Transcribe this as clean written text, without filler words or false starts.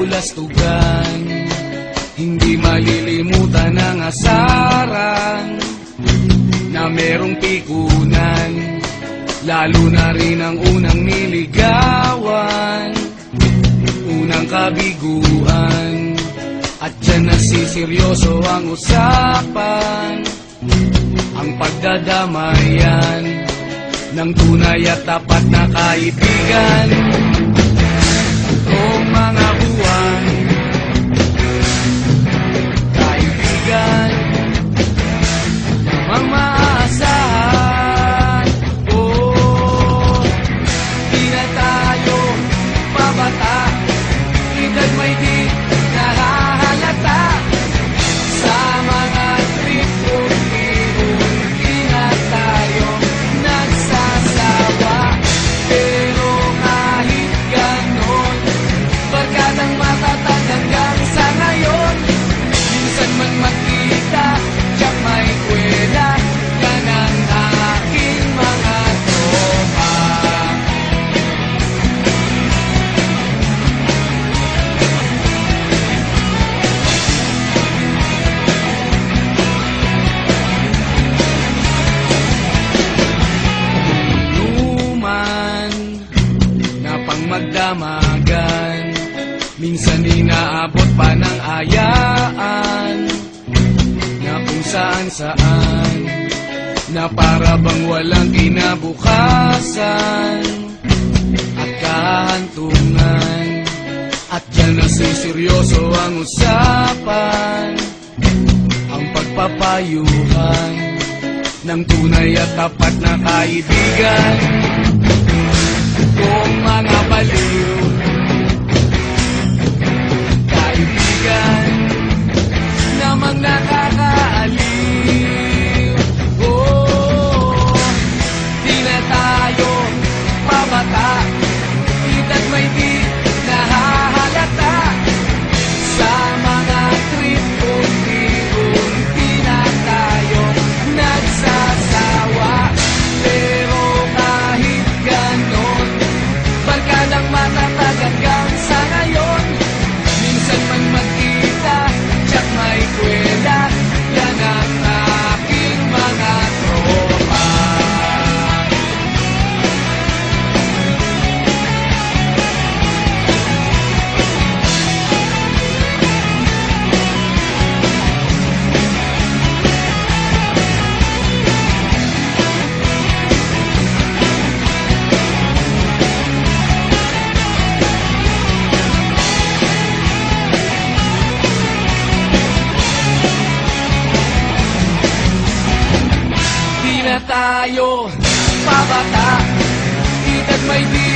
kabulastugan. Hindi malilimutan ang asaran na merong pikunan, lalo na rin ang unang niligawan, unang kabiguan. At dyan nasiseryoso ang usapan, ang pagdadamayan ng tunay at tapat na kaibigan. Kung mga buwan, kaibigan, namang maaasahan. Oh, di na tayo pabata, edad may di nahahalata. Sa mga trip-trip-trip, di na tayo nagsasawa. Pero kahit ganon, barkadang matatag hanggang sa ngayon. Minsan man magkita, tiyak may kwela, yan ang aking mga tropa. Inuman na pang magdamagan, minsan inaabot pa ng ayaan, na kung saan-saan, na para bang walang kinabukasan at kahantungan. At dyan nasiseryoso ang usapan, ang pagpapayuhan ng tunay at tapat na kaibigan. Kung mga baliw, kaibigan, namang nakakaaliw. Oh, di na tayo pabata, edad may di nahahalata. Sa mga trip-trip-trip, di na tayo nagsasawa. Pero kahit ganon, barkadang matatag hanggang sa ngayon. Minsan man magkita, tiyak may kwela, yan ang aking mga tropa. Di na tayo pabata, edad may di